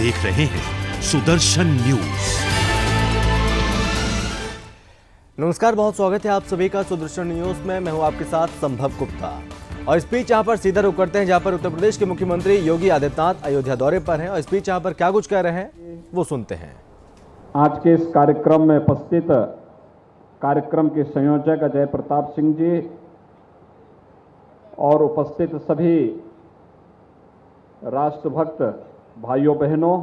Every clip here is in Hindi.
देख रहे हैं सुदर्शन न्यूज। नमस्कार, बहुत स्वागत है आप सभी का सुदर्शन न्यूज में। मैं हूं आपके साथ संभव गुप्ता और स्पीच यहां पर सीधा रुख करते हैं जहां पर उत्तर प्रदेश के मुख्यमंत्री योगी आदित्यनाथ अयोध्या दौरे पर हैं और स्पीच यहां पर क्या कुछ कह रहे हैं वो सुनते हैं। आज के इस कार्यक्रम में उपस्थित कार्यक्रम के संयोजक अजय प्रताप सिंह जी और उपस्थित सभी राष्ट्रभक्त भाइयों बहनों,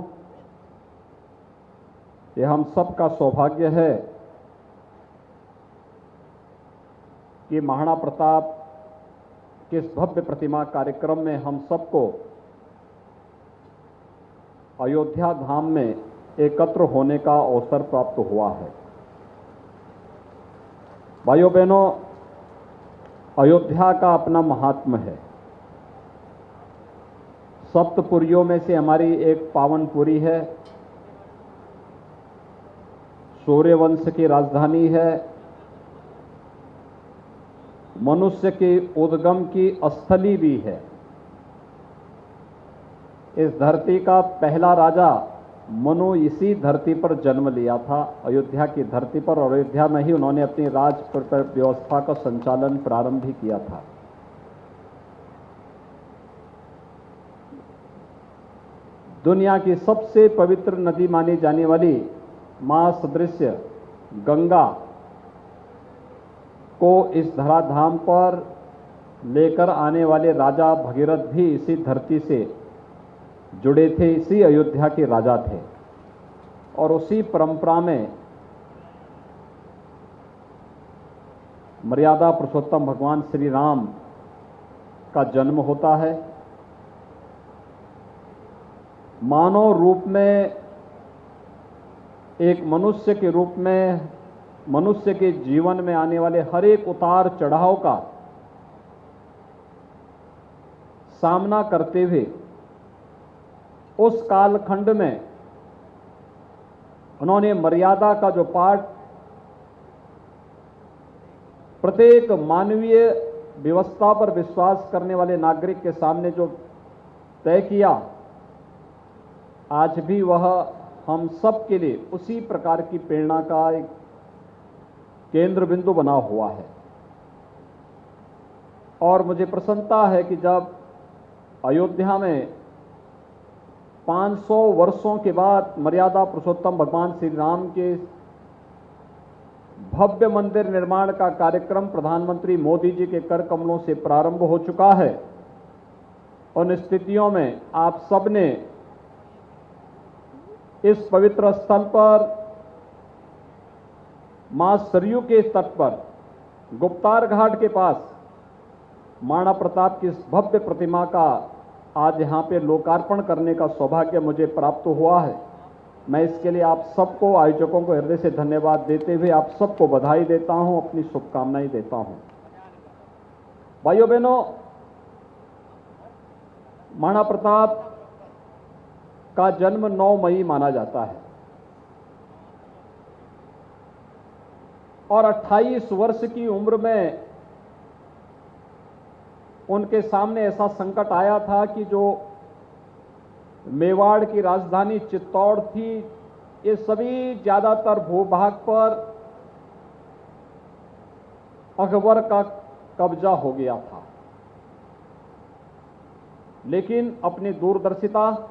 ये हम सबका सौभाग्य है कि महाराणा प्रताप के इस भव्य प्रतिमा कार्यक्रम में हम सबको अयोध्या धाम में एकत्र होने का अवसर प्राप्त हुआ है। भाइयों बहनों, अयोध्या का अपना महात्म्य है। सप्तपुरियों में से हमारी एक पावनपुरी है, सूर्यवंश की राजधानी है, मनुष्य के उद्गम की स्थली भी है। इस धरती का पहला राजा मनु इसी धरती पर जन्म लिया था, अयोध्या की धरती पर, और अयोध्या में ही उन्होंने अपनी राज व्यवस्था का संचालन प्रारंभ भी किया था। दुनिया की सबसे पवित्र नदी मानी जाने वाली मां सदृश गंगा को इस धराधाम पर लेकर आने वाले राजा भगीरथ भी इसी धरती से जुड़े थे, इसी अयोध्या के राजा थे। और उसी परंपरा में मर्यादा पुरुषोत्तम भगवान श्री राम का जन्म होता है। मानव रूप में, एक मनुष्य के रूप में, मनुष्य के जीवन में आने वाले हर एक उतार चढ़ाव का सामना करते हुए उस कालखंड में उन्होंने मर्यादा का जो पाठ प्रत्येक मानवीय व्यवस्था पर विश्वास करने वाले नागरिक के सामने जो तय किया, आज भी वह हम सब के लिए उसी प्रकार की प्रेरणा का एक केंद्र बिंदु बना हुआ है। और मुझे प्रसन्नता है कि जब अयोध्या में 500 वर्षों के बाद मर्यादा पुरुषोत्तम भगवान श्री राम के भव्य मंदिर निर्माण का कार्यक्रम प्रधानमंत्री मोदी जी के कर कमलों से प्रारंभ हो चुका है, उन स्थितियों में आप सबने इस पवित्र स्थल पर, मां सरयू के तट पर, गुप्तार घाट के पास महाराणा प्रताप की इस भव्य प्रतिमा का आज यहां पे लोकार्पण करने का सौभाग्य मुझे प्राप्त हुआ है। मैं इसके लिए आप सबको, आयोजकों को हृदय से धन्यवाद देते हुए आप सबको बधाई देता हूं, अपनी शुभकामनाएं देता हूं। भाइयों बहनों, महाराणा प्रताप का जन्म 9 मई माना जाता है और 28 वर्ष की उम्र में उनके सामने ऐसा संकट आया था कि जो मेवाड़ की राजधानी चित्तौड़ थी, ये सभी ज्यादातर भूभाग पर अकबर का कब्जा हो गया था। लेकिन अपनी दूरदर्शिता,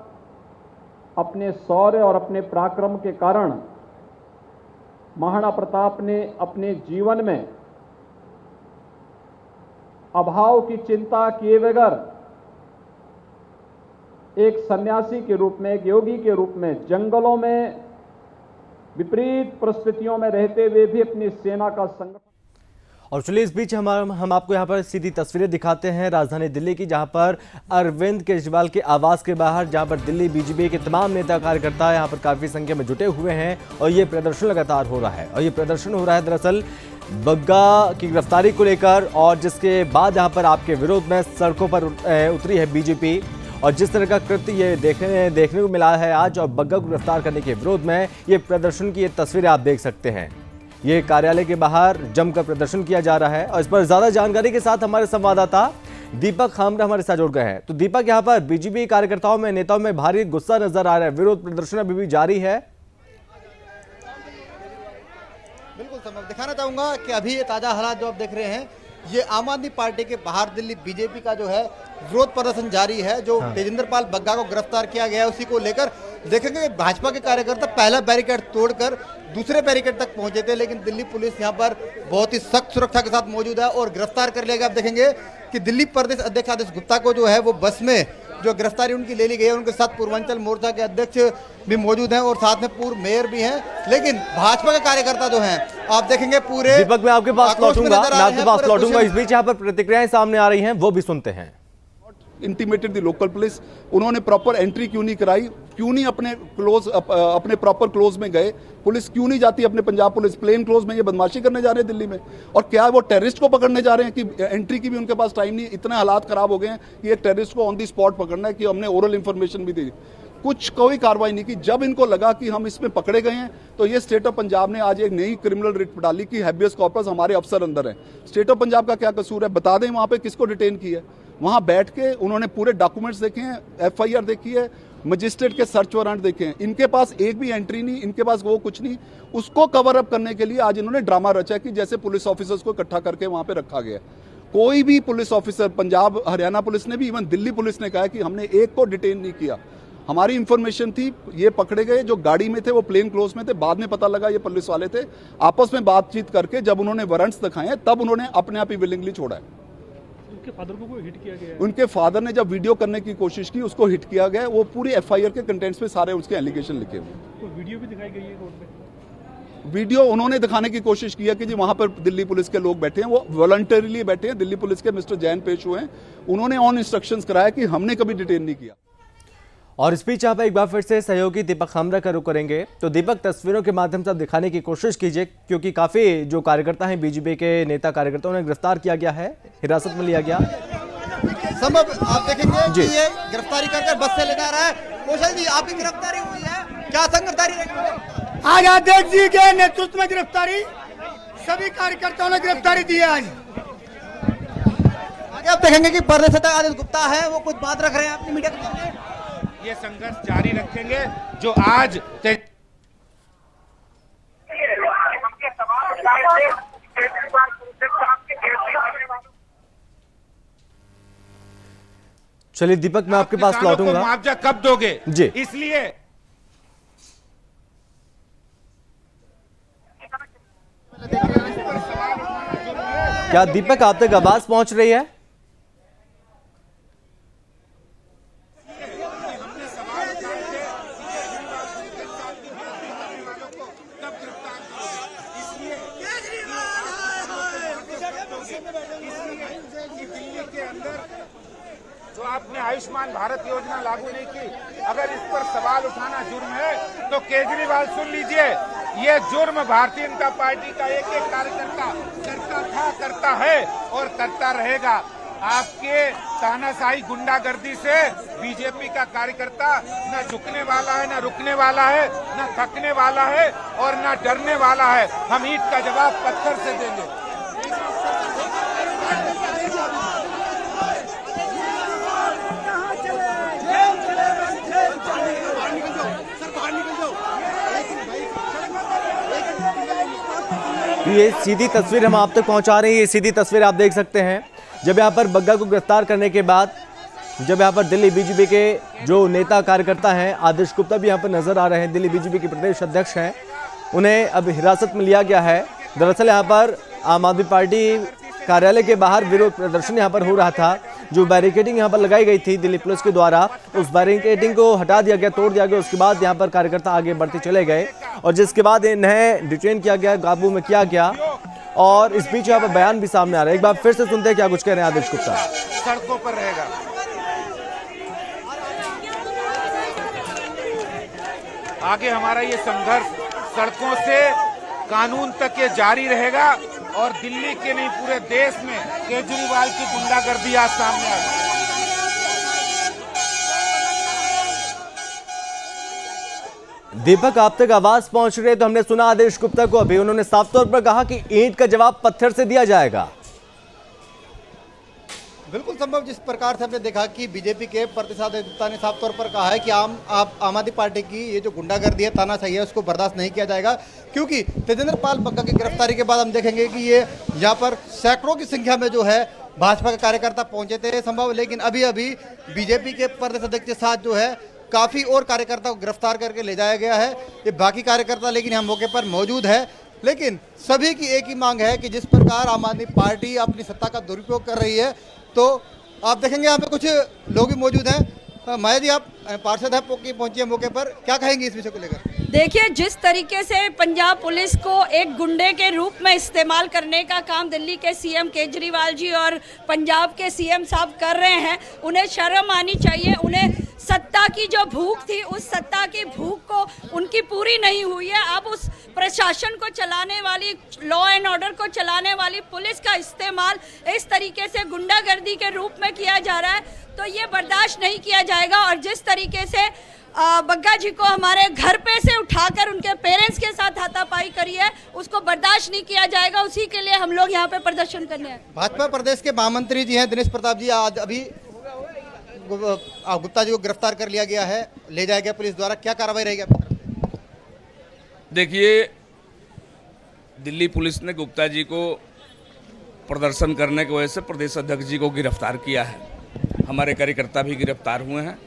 अपने शौर्य और अपने पराक्रम के कारण महाराणा प्रताप ने अपने जीवन में अभाव की चिंता किए बगैर एक सन्यासी के रूप में, एक योगी के रूप में, जंगलों में विपरीत परिस्थितियों में रहते हुए भी अपनी सेना का संगठन। और चलिए इस बीच हम आपको यहाँ पर सीधी तस्वीरें दिखाते हैं राजधानी दिल्ली की, जहाँ पर अरविंद केजरीवाल के आवास के बाहर, जहाँ पर दिल्ली बीजेपी के तमाम नेता कार्यकर्ता यहाँ पर काफ़ी संख्या में जुटे हुए हैं और ये प्रदर्शन लगातार हो रहा है। और ये प्रदर्शन हो रहा है दरअसल बग्गा की गिरफ्तारी को लेकर, और जिसके बाद यहाँ पर आपके विरोध में सड़कों पर उतरी है बीजेपी। और जिस तरह का कृत्य ये देखने को मिला है आज, और बग्गा को गिरफ्तार करने के विरोध में ये प्रदर्शन की ये तस्वीरें आप देख सकते हैं। ये कार्यालय के बाहर जमकर प्रदर्शन किया जा रहा है और इस पर ज्यादा जानकारी के साथ हमारे संवाददाता दीपक खामरा हमारे साथ जुड़ गए हैं। तो दीपक, यहाँ पर बीजेपी कार्यकर्ताओं में, नेताओं में भारी गुस्सा नजर आ रहा है, विरोध प्रदर्शन अभी भी जारी है। बिल्कुल संभव दिखाना चाहूंगा कि अभी ये ताजा हालात जो आप देख रहे हैं, ये आम आदमी पार्टी के बाहर दिल्ली बीजेपी का जो है विरोध प्रदर्शन जारी है। जो तेजिंदर पाल बग्गा को गिरफ्तार किया गया है, उसी को लेकर देखेंगे भाजपा के कार्यकर्ता पहला बैरिकेड तोड़कर दूसरे बैरिकेड तक पहुंचे थे, लेकिन दिल्ली पुलिस यहां पर बहुत ही सख्त सुरक्षा के साथ मौजूद है और गिरफ्तार कर लिया गया। आप देखेंगे कि दिल्ली प्रदेश अध्यक्ष आदेश गुप्ता को जो है वो बस में जो गिरफ्तारी उनकी ले ली गई है, उनके साथ पूर्वांचल मोर्चा के अध्यक्ष भी मौजूद हैं और साथ में पूर्व मेयर भी हैं। लेकिन भाजपा के कार्यकर्ता जो हैं, आप देखेंगे पूरे दीपक, मैं आपके पास लौटूंगा। इस बीच यहाँ पर प्रतिक्रियाएं सामने आ रही हैं, वो भी सुनते हैं। इंटीमेटेड द लोकल पुलिस, उन्होंने प्रॉपर एंट्री क्यों नहीं कराई, क्यों नहीं अपने प्रॉपर क्लोज में गए, पुलिस क्यों नहीं जाती अपने पंजाब पुलिस प्लेन क्लोज में ये बदमाशी करने जा रहे हैं दिल्ली में, और क्या वो टेररिस्ट को पकड़ने जा रहे हैं कि एंट्री की भी उनके पास टाइम नहीं। इतने हालात खराब हो गए हैं कि एक टेररिस्ट को ऑन दी स्पॉट पकड़ना है, कि हमने ओरल इंफॉर्मेशन भी दी, कोई कार्रवाई नहीं की। जब इनको लगा कि हम इसमें पकड़े गए हैं, तो ये स्टेट ऑफ पंजाब ने आज एक नई क्रिमिनल रिट डाली कि हैबियस कॉर्पस हमारे अफसर अंदर हैं। स्टेट ऑफ पंजाब का क्या कसूर है, बता दें वहां पे किसको डिटेन किया है। वहां बैठ के उन्होंने पूरे डॉक्यूमेंट्स देखे हैं, FIR देखी है, मजिस्ट्रेट के सर्च वारंट देखे हैं, इनके पास एक भी एंट्री नहीं, इनके पास वो कुछ नहीं। उसको कवर अप करने के लिए आज इन्होंने ड्रामा रचा कि जैसे पुलिस ऑफिसर्स को इकट्ठा करके वहां पे रखा गया। कोई भी police officer, Punjab Haryana police ने भी, इवन दिल्ली पुलिस ने कहा कि हमने एक को डिटेन नहीं किया। हमारी इंफॉर्मेशन थी ये पकड़े गए, जो गाड़ी में थे वो प्लेन क्लोज में थे, बाद में पता लगा ये पुलिस वाले थे। आपस में बातचीत करके जब उन्होंने वारंट्स दिखाए तब उन्होंने अपने आप ही विलिंगली छोड़ा है। उनके फादर को हिट किया गया है। उनके फादर ने जब वीडियो करने की कोशिश की, उसको हिट किया गया। वो पूरी FIR के कंटेंट्स में सारे उसके एलिगेशन लिखे हुए। वीडियो भी दिखाई गई है कोर्ट में। वीडियो उन्होंने दिखाने की कोशिश किया कि जी वहां पर दिल्ली पुलिस के लोग बैठे हैं, वो वॉलंटरीली बैठे हैं। दिल्ली पुलिस के मिस्टर जैन पेश हुए हैं, उन्होंने ऑन इंस्ट्रक्शंस कराया कि हमने कभी डिटेन नहीं किया। और इस बीच यहाँ पर एक बार फिर से सहयोगी दीपक खामरा का रुख करेंगे। तो दीपक, तस्वीरों के माध्यम से आप दिखाने की कोशिश कीजिए, क्योंकि काफी जो कार्यकर्ता हैं बीजेपी के नेता कार्यकर्ताओं ने गिरफ्तार किया गया है, हिरासत में लिया गया। संभव आप देखेंगे कि ये गिरफ्तारी कर बस से ले जा रहा है। कौशल जी, आपकी गिरफ्तारी हुई है, क्या गिरफ्तारी रहेगी? आज अध्यक्ष जी के नेतृत्व में गिरफ्तारी, सभी कार्यकर्ताओं ने गिरफ्तारी दी है। आज आगे आप देखेंगे कि प्रदेश अध्यक्ष आदेश गुप्ता है, वो कुछ बात रख रहे हैं अपनी मीडिया के सामने। ये संघर्ष जारी रखेंगे जो आज चलिए दीपक, मैं आपके पास लौटूंगा। मुआवजा कब दोगे जी, इसलिए क्या दीपक आप तक आवाज पहुंच रही है? जो आपने आयुष्मान भारत योजना लागू नहीं की, अगर इस पर सवाल उठाना जुर्म है तो केजरीवाल सुन लीजिए, ये जुर्म भारतीय जनता पार्टी का एक एक कार्यकर्ता करता था, करता है और करता रहेगा। आपके तानाशाही गुंडागर्दी से बीजेपी का कार्यकर्ता न झुकने वाला है, न रुकने वाला है, न थकने वाला है और न डरने वाला है। हम ईंट का जवाब पत्थर से देंगे। ये सीधी तस्वीर हम आप तक पहुंचा रहे हैं। ये सीधी तस्वीर आप देख सकते हैं, जब यहाँ पर बग्गा को गिरफ्तार करने के बाद, जब यहाँ पर दिल्ली बीजेपी के जो नेता कार्यकर्ता हैं, आदेश गुप्ता भी यहाँ पर नजर आ रहे हैं, दिल्ली बीजेपी के प्रदेश अध्यक्ष हैं, उन्हें अब हिरासत में लिया गया है। दरअसल यहाँ पर आम आदमी पार्टी कार्यालय के बाहर विरोध प्रदर्शन यहाँ पर हो रहा था। जो बैरिकेडिंग यहाँ पर लगाई गई थी दिल्ली पुलिस के द्वारा, उस बैरिकेडिंग को हटा दिया गया, तोड़ दिया गया। उसके बाद यहाँ पर कार्यकर्ता आगे बढ़ते चले गए और जिसके बाद इन्हें डिटेन किया गया, काबू में किया गया। और इस बीच यहाँ पर बयान भी सामने आ रहा है। एक बार फिर से सुनते हैं क्या कुछ कह रहे हैं आदेश गुप्ता। सड़कों पर रहेगा, आगे हमारा ये संघर्ष सड़कों से कानून तक ये जारी रहेगा और दिल्ली के नहीं पूरे देश में केजरीवाल की गुंडागर्दी आज सामने आ गई। दीपक, आप तक आवाज पहुंच रही है, तो हमने सुना आदेश गुप्ता को, अभी उन्होंने साफ तौर पर कहा कि ईंट का जवाब पत्थर से दिया जाएगा। बिल्कुल संभव। जिस प्रकार से हमने देखा कि बीजेपी के प्रतिसाद गुप्ता ने साफ तौर पर कहा है कि आम आदमी पार्टी की ये जो गुंडागर्दी है, तानाशाही है, उसको बर्दाश्त नहीं किया जाएगा, क्योंकि तेजेंद्र पाल बग्गा की गिरफ्तारी के बाद हम देखेंगे कि ये यहाँ पर सैकड़ों की संख्या में जो है भाजपा के कार्यकर्ता पहुंचे थे संभव, लेकिन अभी अभी बीजेपी के प्रदेश अध्यक्ष के साथ जो है काफी और कार्यकर्ताओं को गिरफ्तार करके ले जाया गया है। ये बाकी कार्यकर्ता लेकिन यहाँ मौके पर मौजूद है, लेकिन सभी की एक ही मांग है कि जिस प्रकार आम आदमी पार्टी अपनी सत्ता का दुरुपयोग कर रही है, तो आप देखेंगे यहाँ पे कुछ लोग भी मौजूद हैं। माया जी, आप पार्षद है पहुंची है मौके पर, क्या कहेंगे इस विषय को लेकर? देखिए, जिस तरीके से पंजाब पुलिस को एक गुंडे के रूप में इस्तेमाल करने का काम दिल्ली के सीएम केजरीवाल जी और पंजाब के सीएम साहब कर रहे हैं, उन्हें शर्म आनी चाहिए। उन्हें सत्ता की जो भूख थी, उस सत्ता की भूख को उनकी पूरी नहीं हुई है। अब उस प्रशासन को चलाने वाली, लॉ एंड ऑर्डर को चलाने वाली पुलिस का इस्तेमाल इस तरीके से गुंडागर्दी के रूप में किया जा रहा है, तो ये बर्दाश्त नहीं किया जाएगा। और जिस तरीके से बग्गा जी को हमारे घर पे से उठाकर उनके पेरेंट्स के साथ हाथापाई करी है, उसको बर्दाश्त नहीं किया जाएगा। उसी के लिए हम लोग यहाँ पे प्रदर्शन करने आए। भाजपा प्रदेश के महामंत्री जी हैं दिनेश प्रताप जी, आज अभी गुप्ता जी को गिरफ्तार कर लिया गया है, ले जाया गया पुलिस द्वारा, क्या कार्रवाई रहेगी आपकी तरफ से? देखिए, दिल्ली पुलिस ने गुप्ता जी को प्रदर्शन करने की वजह से प्रदेश अध्यक्ष जी को गिरफ्तार किया है। हमारे कार्यकर्ता भी गिरफ्तार हुए हैं,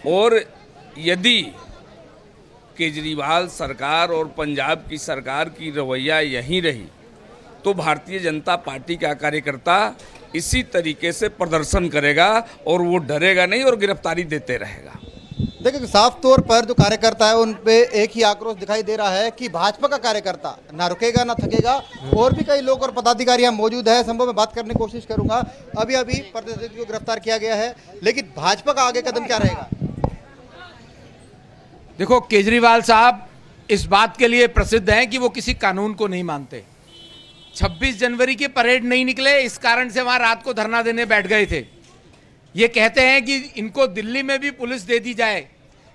और यदि केजरीवाल सरकार और पंजाब की सरकार की रवैया यही रही तो भारतीय जनता पार्टी का कार्यकर्ता इसी तरीके से प्रदर्शन करेगा और वो डरेगा नहीं और गिरफ्तारी देते रहेगा। देखिए, साफ तौर पर जो कार्यकर्ता है उन पे एक ही आक्रोश दिखाई दे रहा है कि भाजपा का कार्यकर्ता ना रुकेगा ना थकेगा। और भी कई लोग और पदाधिकारी यहाँ मौजूद है, संभव मैं बात करने की कोशिश करूंगा। अभी अभी प्रदेश अध्यक्ष को गिरफ्तार किया गया है, लेकिन भाजपा का आगे कदम क्या रहेगा? देखो, केजरीवाल साहब इस बात के लिए प्रसिद्ध हैं कि वो किसी कानून को नहीं मानते। 26 जनवरी की परेड नहीं निकले, इस कारण से वहां रात को धरना देने बैठ गए थे। ये कहते हैं कि इनको दिल्ली में भी पुलिस दे दी जाए।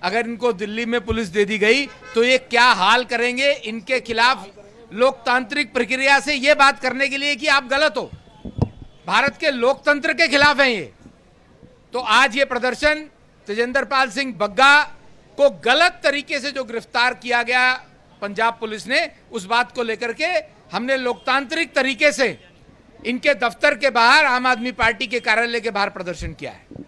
अगर इनको दिल्ली में पुलिस दे दी गई तो ये क्या हाल करेंगे। इनके खिलाफ लोकतांत्रिक प्रक्रिया से ये बात करने के लिए कि आप गलत हो, भारत के लोकतंत्र के खिलाफ हैं ये। तो आज ये प्रदर्शन तेजेंद्र पाल सिंह बग्गा को गलत तरीके से जो गिरफ्तार किया गया पंजाब पुलिस ने, उस बात को लेकर के हमने लोकतांत्रिक तरीके से इनके दफ्तर के बाहर, आम आदमी पार्टी के कार्यालय के बाहर प्रदर्शन किया है।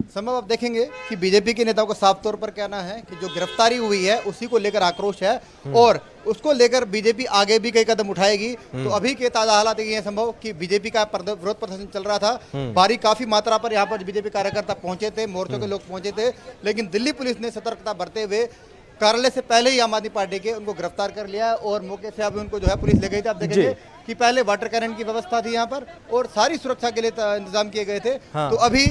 संभव आप देखेंगे कि बीजेपी के नेताओं को साफ तौर पर कहना है कि जो गिरफ्तारी हुई है उसी को लेकर आक्रोश है और उसको लेकर बीजेपी आगे भी कई कदम उठाएगी। तो अभी के ताजा हालात ये है संभव कि बीजेपी का विरोध प्रदर्शन चल रहा था, भारी काफी मात्रा पर यहाँ पर बीजेपी कार्यकर्ता पहुंचे थे, मोर्चों के लोग पहुंचे थे, लेकिन दिल्ली पुलिस ने सतर्कता बरते हुए कार्यालय से पहले ही आम आदमी पार्टी के उनको गिरफ्तार कर लिया और मौके से अभी उनको जो है पुलिस ले गई थी। आप देखेंगे कि पहले वाटर कैनन की व्यवस्था थी यहाँ पर और सारी सुरक्षा के लिए इंतजाम किए गए थे। तो अभी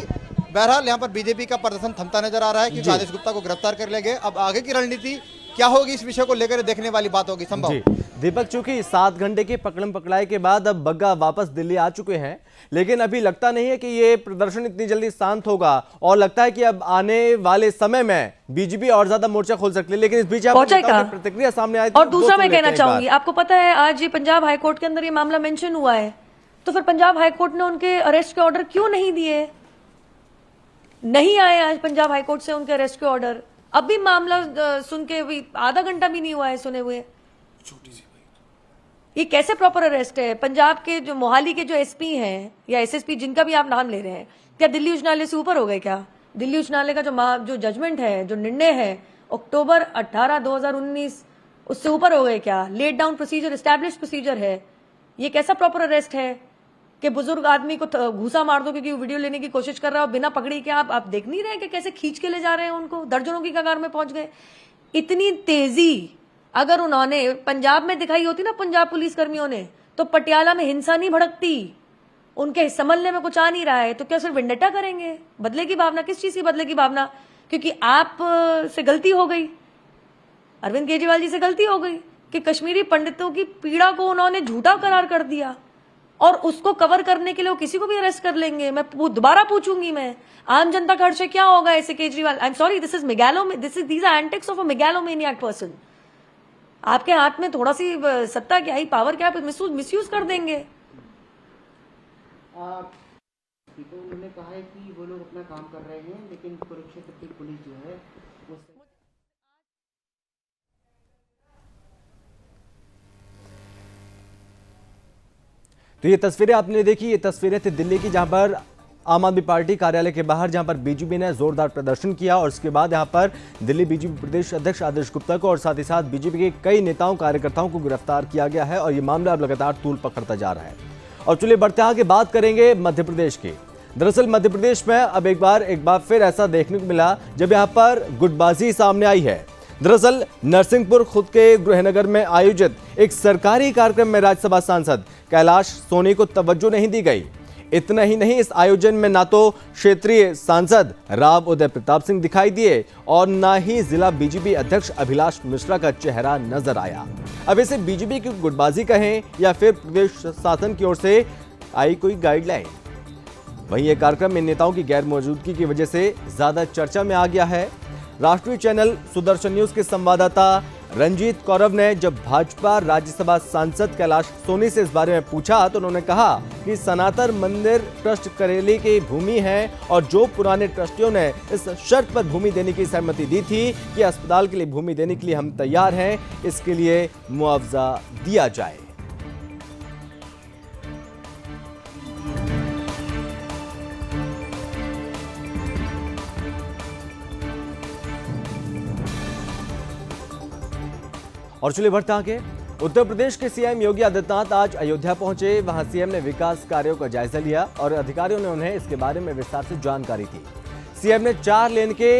बहरहाल यहाँ पर बीजेपी का प्रदर्शन थमता नजर आ रहा है कि आदेश गुप्ता को गिरफ्तार कर ले गए। अब आगे की रणनीति क्या होगी इस विषय को लेकर देखने वाली बात होगी। संभव दीपक, चूंकि 7 घंटे की पकड़म पकड़ाई के बाद अब बग्गा वापस दिल्ली आ चुके हैं, लेकिन अभी लगता नहीं है कि ये प्रदर्शन इतनी जल्दी शांत होगा और लगता है कि अब आने वाले समय में बीजेपी और ज्यादा मोर्चा खोल सकती है। लेकिन इस बीच प्रतिक्रिया सामने आई और दूसरा मैं कहना चाहूंगी, आपको पता है आज ये पंजाब हाईकोर्ट के अंदर ये मामला मेंशन हुआ है, तो फिर पंजाब हाईकोर्ट ने उनके अरेस्ट के ऑर्डर क्यों नहीं दिए? नहीं आए आज पंजाब हाईकोर्ट से उनके अरेस्ट के ऑर्डर। अब भी मामला सुन के भी आधा घंटा भी नहीं हुआ है सुने हुए। ये कैसे प्रॉपर अरेस्ट है? पंजाब के जो मोहाली के जो एसपी हैं या एसएसपी, जिनका भी आप नाम ले रहे हैं, क्या दिल्ली उच्च न्यायालय से ऊपर हो गए क्या? दिल्ली उच्च न्यायालय का जो जजमेंट है, जो निर्णय है अक्टूबर 18, 2019, उससे ऊपर हो गए क्या? Laid down procedure, establish procedure है। ये कैसा प्रॉपर अरेस्ट है कि बुजुर्ग आदमी को घूसा मार दो क्योंकि वो वीडियो लेने की कोशिश कर रहा है, बिना पकड़ी के आप देख नहीं रहे कि कैसे खींच के ले जा रहे हैं उनको? दर्जनों की कगार में पहुंच गए। इतनी तेजी अगर उन्होंने पंजाब में दिखाई होती ना, पंजाब पुलिस कर्मियों ने, तो पटियाला में हिंसा नहीं भड़कती। उनके संभलने में कुछ आ नहीं रहा है, तो क्या सिर्फ वेंडेटा करेंगे? बदले की भावना, किस चीज की बदले की भावना? क्योंकि आप से गलती हो गई, अरविंद केजरीवाल जी से गलती हो गई कि कश्मीरी पंडितों की पीड़ा को उन्होंने झूठा करार कर दिया और उसको कवर करने के लिए वो किसी को भी अरेस्ट कर लेंगे। मैं दोबारा पूछूंगी, मैं आम जनता का हर्ष क्या होगा ऐसे Kejriwal? I am sorry, this is these are antics of a megalomaniac person. आपके हाथ में थोड़ा सी सत्ता क्या ही, पावर क्या, मिसयूज कर देंगे। थी, तो उन्होंने कहा है कि वो लोग अपना काम कर रहे हैं, लेकिन कुरुक्षेत्र की पुलिस जो है वो तो ये तस्वीरें आपने देखी, ये तस्वीरें थी दिल्ली की, जहां पर आम आदमी पार्टी कार्यालय के बाहर जहां पर बीजेपी ने जोरदार प्रदर्शन किया और उसके बाद यहां पर दिल्ली बीजेपी प्रदेश अध्यक्ष आदेश गुप्ता को और साथ ही साथ बीजेपी के कई नेताओं कार्यकर्ताओं को गिरफ्तार किया गया है और ये मामला अब लगातार तूल पकड़ता जा रहा है। और चलिए बढ़ते आगे, बात करेंगे मध्य प्रदेश की। दरअसल मध्य प्रदेश में अब एक बार फिर ऐसा देखने को मिला जब यहाँ पर गुटबाजी सामने आई है। दरअसल नरसिंहपुर खुद के गृहनगर में आयोजित एक सरकारी कार्यक्रम में राज्यसभा सांसद कैलाश सोनी को तवज्जो नहीं दी गई। इतना ही नहीं, इस आयोजन में ना तो क्षेत्रीय सांसद राव उदय प्रताप सिंह दिखाई दिए और ना ही जिला बीजेपी अध्यक्ष अभिलाष मिश्रा का चेहरा नजर आया। अब इसे बीजेपी की गुटबाजी कहें या फिर प्रदेश शासन की ओर से आई कोई गाइडलाइन। वहीं यह कार्यक्रम में नेताओं की गैर मौजूदगी की वजह से ज्यादा चर्चा में आ गया है। राष्ट्रीय चैनल सुदर्शन न्यूज के संवाददाता रंजीत कौरव ने जब भाजपा राज्यसभा सांसद कैलाश सोनी से इस बारे में पूछा तो उन्होंने कहा कि सनातन मंदिर ट्रस्ट करेली की भूमि है और जो पुराने ट्रस्टियों ने इस शर्त पर भूमि देने की सहमति दी थी कि अस्पताल के लिए भूमि देने के लिए हम तैयार हैं, इसके लिए मुआवजा दिया जाए। और चलिए बढ़ते आगे, उत्तर प्रदेश के सीएम योगी आदित्यनाथ आज अयोध्या पहुंचे। वहां सीएम ने विकास कार्यों का जायजा लिया और अधिकारियों ने उन्हें इसके बारे में विस्तार से जानकारी दी। सीएम ने 4 लेन के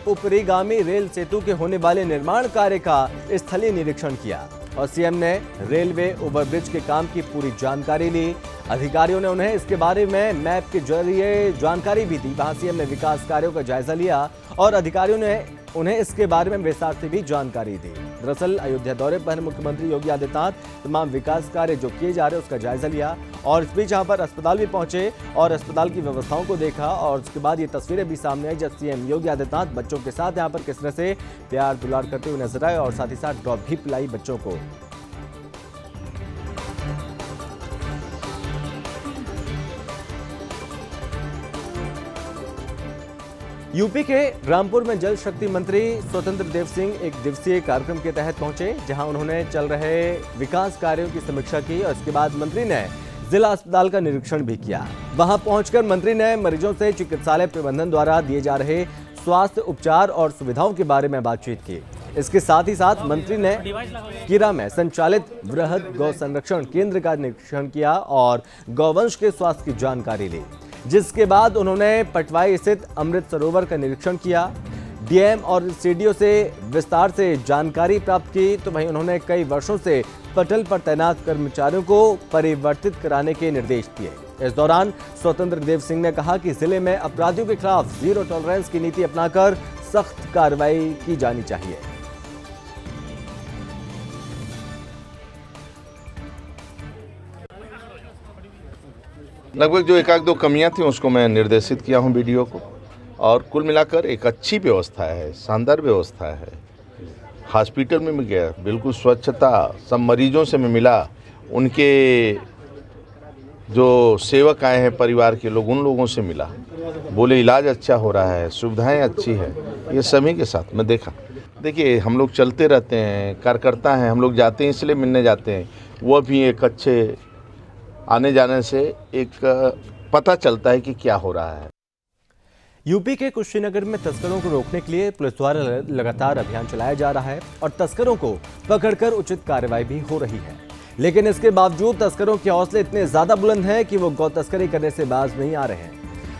ऊपरीगामी रेल सेतु के होने वाले निर्माण कार्य का स्थलीय निरीक्षण किया और सीएम ने रेलवे ओवरब्रिज के काम की पूरी जानकारी ली। अधिकारियों ने उन्हें इसके बारे में मैप के जरिए जानकारी भी दी। वहां सीएम ने विकास कार्यों का जायजा लिया और अधिकारियों ने उन्हें इसके बारे में विस्तार से भी जानकारी दी। दरअसल अयोध्या दौरे पर मुख्यमंत्री योगी आदित्यनाथ तमाम विकास कार्य जो किए जा रहे हैं उसका जायजा लिया और इस बीच यहाँ पर अस्पताल भी पहुंचे और अस्पताल की व्यवस्थाओं को देखा और उसके बाद ये तस्वीरें भी सामने आई जब सीएम योगी आदित्यनाथ बच्चों के साथ यहाँ पर किस तरह से प्यार दुलार करते हुए नजर आए और साथ ही साथ ड्रॉप भी पिलाई बच्चों को। यूपी के रामपुर में जल शक्ति मंत्री स्वतंत्र देव सिंह एक दिवसीय कार्यक्रम के तहत पहुंचे, जहां उन्होंने चल रहे विकास कार्यों की समीक्षा की और इसके बाद मंत्री ने जिला अस्पताल का निरीक्षण भी किया। वहां पहुंचकर मंत्री ने मरीजों से चिकित्सालय प्रबंधन द्वारा दिए जा रहे स्वास्थ्य उपचार और सुविधाओं के बारे में बातचीत की। इसके साथ ही साथ मंत्री ने कीरा में संचालित वृहद गौ संरक्षण केंद्र का निरीक्षण किया और गौवंश के स्वास्थ्य की जानकारी ली, जिसके बाद उन्होंने पटवाई स्थित अमृत सरोवर का निरीक्षण किया। डीएम और सीडीओ से विस्तार से जानकारी प्राप्त की तो वहीं उन्होंने कई वर्षों से पटल पर तैनात कर्मचारियों को परिवर्तित कराने के निर्देश दिए। इस दौरान स्वतंत्र देव सिंह ने कहा कि जिले में अपराधियों के खिलाफ जीरो टॉलरेंस की नीति अपनाकर सख्त कार्रवाई की जानी चाहिए। लगभग जो एक आध दो कमियां थी उसको मैं निर्देशित किया हूं वीडियो को और कुल मिलाकर एक अच्छी व्यवस्था है, शानदार व्यवस्था है। हॉस्पिटल में मैं गया, बिल्कुल स्वच्छता, सब मरीजों से मैं मिला, उनके जो सेवक आए हैं परिवार के लोग, उन लोगों से मिला, बोले इलाज अच्छा हो रहा है, सुविधाएं अच्छी है। ये सभी के साथ मैं देखा। देखिए हम लोग चलते रहते हैं, कार्यकर्ता हैं, हम लोग जाते हैं इसलिए मिलने जाते हैं। वो भी एक अच्छे आने जाने से एक पता चलता है कि क्या हो रहा है। यूपी के कुशीनगर में तस्करों को रोकने के लिए पुलिस द्वारा लगातार अभियान चलाया जा रहा है और तस्करों को पकड़कर उचित कार्रवाई भी हो रही है, लेकिन इसके बावजूद तस्करों के हौसले इतने ज्यादा बुलंद हैं कि वो गौ तस्करी करने से बाज नहीं आ रहे हैं।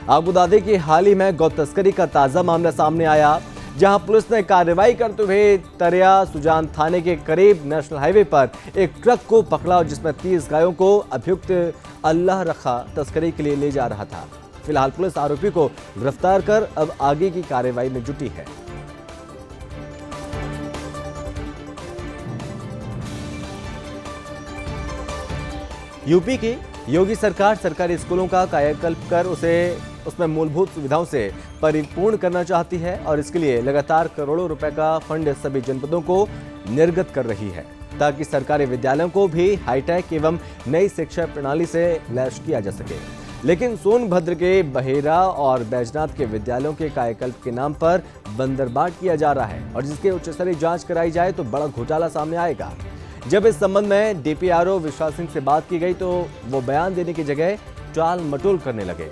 आपको बता दें कि हाल ही में गौ तस्करी का ताजा मामला सामने आया, जहां पुलिस ने कार्रवाई करते हुए तरिया सुजान थाने के करीब नेशनल हाईवे पर एक ट्रक को पकड़ा जिसमें 30 गायों को अभियुक्त अल्लाह रखा तस्करी के लिए ले जा रहा था। फिलहाल पुलिस आरोपी को गिरफ्तार कर अब आगे की कार्रवाई में जुटी है। यूपी की योगी सरकार सरकारी स्कूलों का कायाकल्प कर उसमें मूलभूत सुविधाओं से परिपूर्ण करना चाहती है और इसके लिए लगातार करोड़ों रुपए का फंड सभी जनपदों को निर्गत कर रही है ताकि सरकारी विद्यालयों को भी हाईटेक एवं नई शिक्षा प्रणाली से लैस किया जा सके। लेकिन सोनभद्र के बहेरा और बैजनाथ के विद्यालयों के कायाकल्प के नाम पर बंदरबाट किया जा रहा है और जिसके उच्च स्तरीय जांच कराई जाए तो बड़ा घोटाला सामने आएगा। जब इस संबंध में डीपीआरओ विश्वास सिंह से बात की गई तो वो बयान देने की जगह टाल मटोल करने लगे।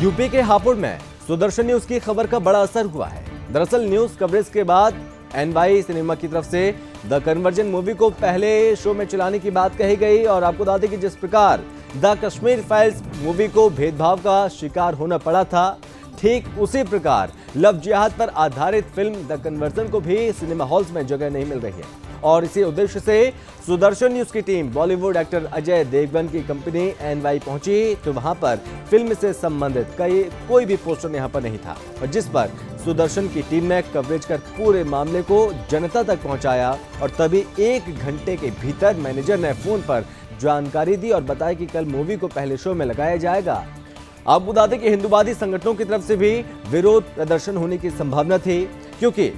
यूपी के हापुड़ में सुदर्शन न्यूज की खबर का बड़ा असर हुआ है। दरअसल न्यूज कवरेज के बाद एनवाई सिनेमा की तरफ से द कन्वर्जन मूवी को पहले शो में चलाने की बात कही गई और आपको बता दें कि जिस प्रकार द कश्मीर फाइल्स मूवी को भेदभाव का शिकार होना पड़ा था, ठीक उसी प्रकार लव जिहाद पर आधारित फिल्म द कन्वर्जन को भी सिनेमा हॉल्स में जगह नहीं मिल रही है और इसी उद्देश्य से सुदर्शन न्यूज की टीम बॉलीवुड एक्टर अजय देवगन की कंपनी एनवाई पहुंची तो वहां पर फिल्म से संबंधित कोई भी पोस्टर यहां पर नहीं था और जिस पर सुदर्शन की टीम ने कवरेज कर पूरे मामले को जनता तक पहुंचाया और तभी 1 घंटे के भीतर मैनेजर ने फोन पर जानकारी दी और बताया कि कल मूवी को पहले शो में लगाया जाएगा। आपको बता दें कि हिंदूवादी संगठनों की तरफ से भी विरोध प्रदर्शन होने की संभावना थी क्योंकि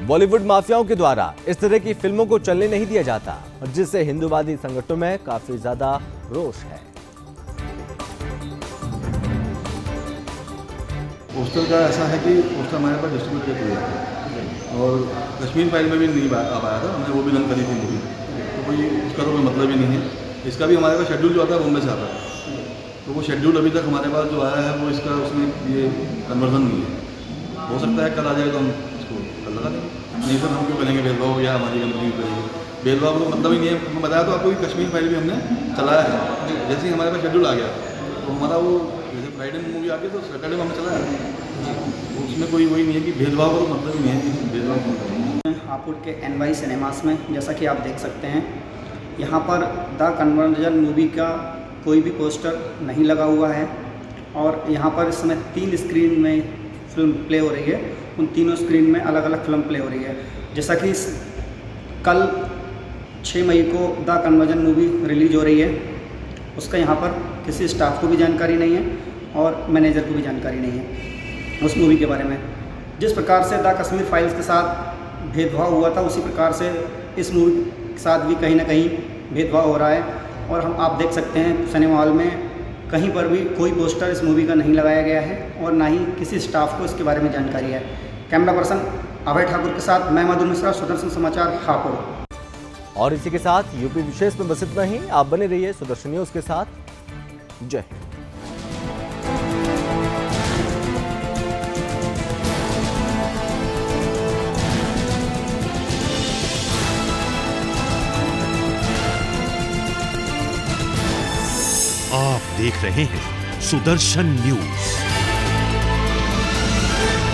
बॉलीवुड माफियाओं के द्वारा इस तरह की फिल्मों को चलने नहीं दिया जाता और जिससे हिंदूवादी संगठनों में काफी ज्यादा रोष है। पोस्टर का ऐसा है कि पोस्टर हमारे पास डिस्ट्रीब्यूट हो जाता है और कश्मीर फाइल में भी नहीं आ पाया था, हमने वो भी रन करी थी मूवी, तो कोई उसका तो कोई मतलब ही नहीं है। इसका भी हमारे पास शेड्यूल जो आता है बॉम्बे से आता है, तो वो शेड्यूल अभी तक हमारे पास जो आया है वो इसका उसमें ये कन्वर्जन नहीं है। हो सकता है कल आ जाए तो हम इसको कल लगा देंगे, नहीं सर हम क्यों करेंगे भेदभाव या हमारी कंपनी करेंगे भेदभाव, को मतलब ही नहीं है। मैं बताया तो आपको कश्मीर फाइल भी हमने चलाया है, जैसे ही हमारे पास शेड्यूल आ गया तो हमारा वो जैसे फ्राइडे में मूवी आ गई तो सैटरडे में हमने चलाया, उसमें कोई वही नहीं है कि भेदभाव का मतलब ही नहीं है कि भेदभाव। हापुड़ के एनवाई सिनेमास में जैसा कि आप देख सकते हैं यहाँ पर द कन्वर्जन मूवी का कोई भी पोस्टर नहीं लगा हुआ है और यहाँ पर इस समय 3 स्क्रीन में फिल्म प्ले हो रही है, उन तीनों स्क्रीन में अलग अलग फिल्म प्ले हो रही है। जैसा कि कल 6 मई को द कन्वर्जन मूवी रिलीज हो रही है, उसका यहाँ पर किसी स्टाफ को भी जानकारी नहीं है और मैनेजर को भी जानकारी नहीं है उस मूवी के बारे में। जिस प्रकार से द कश्मीर फाइल्स के साथ भेदभाव हुआ था उसी प्रकार से इस मूवी के साथ भी कहीं ना कहीं भेदभाव हो रहा है और आप देख सकते हैं सिनेमा हॉल में कहीं पर भी कोई पोस्टर इस मूवी का नहीं लगाया गया है और ना ही किसी स्टाफ को इसके बारे में जानकारी है। कैमरा पर्सन अभय ठाकुर के साथ मैं मधुर मिश्रा, सुदर्शन समाचार, हापुड़। और इसी के साथ यूपी विशेष में बस इतना ही। आप बने रहिए सुदर्शन न्यूज के साथ। जय हिंद। आप देख रहे हैं सुदर्शन न्यूज।